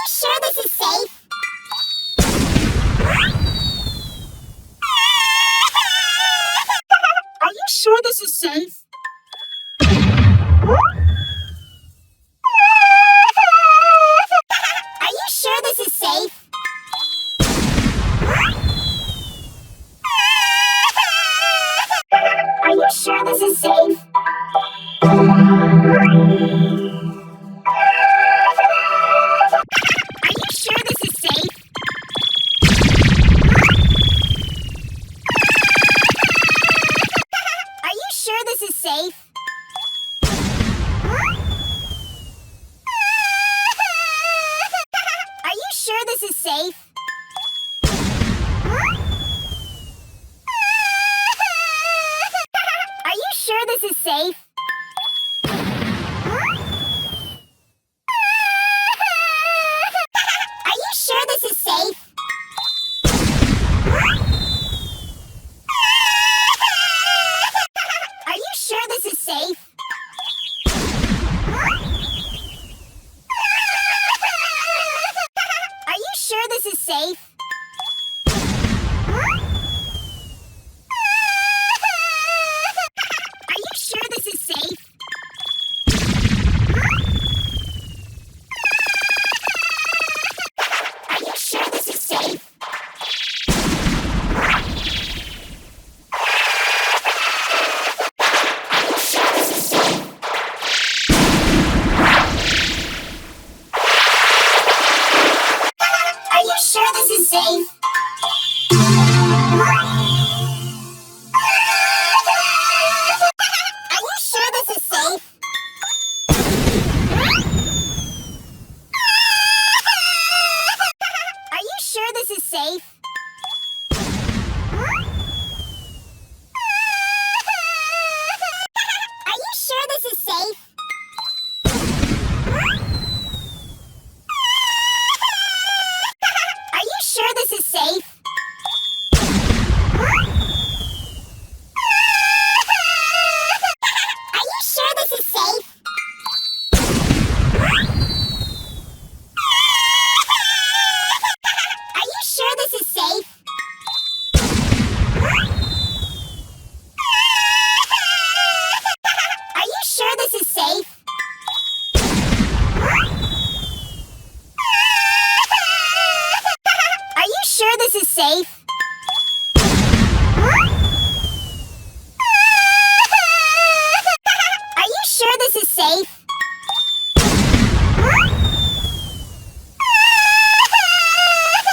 sure this is safe? Are you sure this is safe? Are you sure this is safe? Are you sure this is safe? Are you sure this is safe? Are you sure this is safe? Are you sure this is safe? Are you sure this is safe? Are you sure this is safe? Are you sure this is safe? Are you sure this is safe? Are you sure this is safe? Are you sure this is safe? Are you sure this is safe?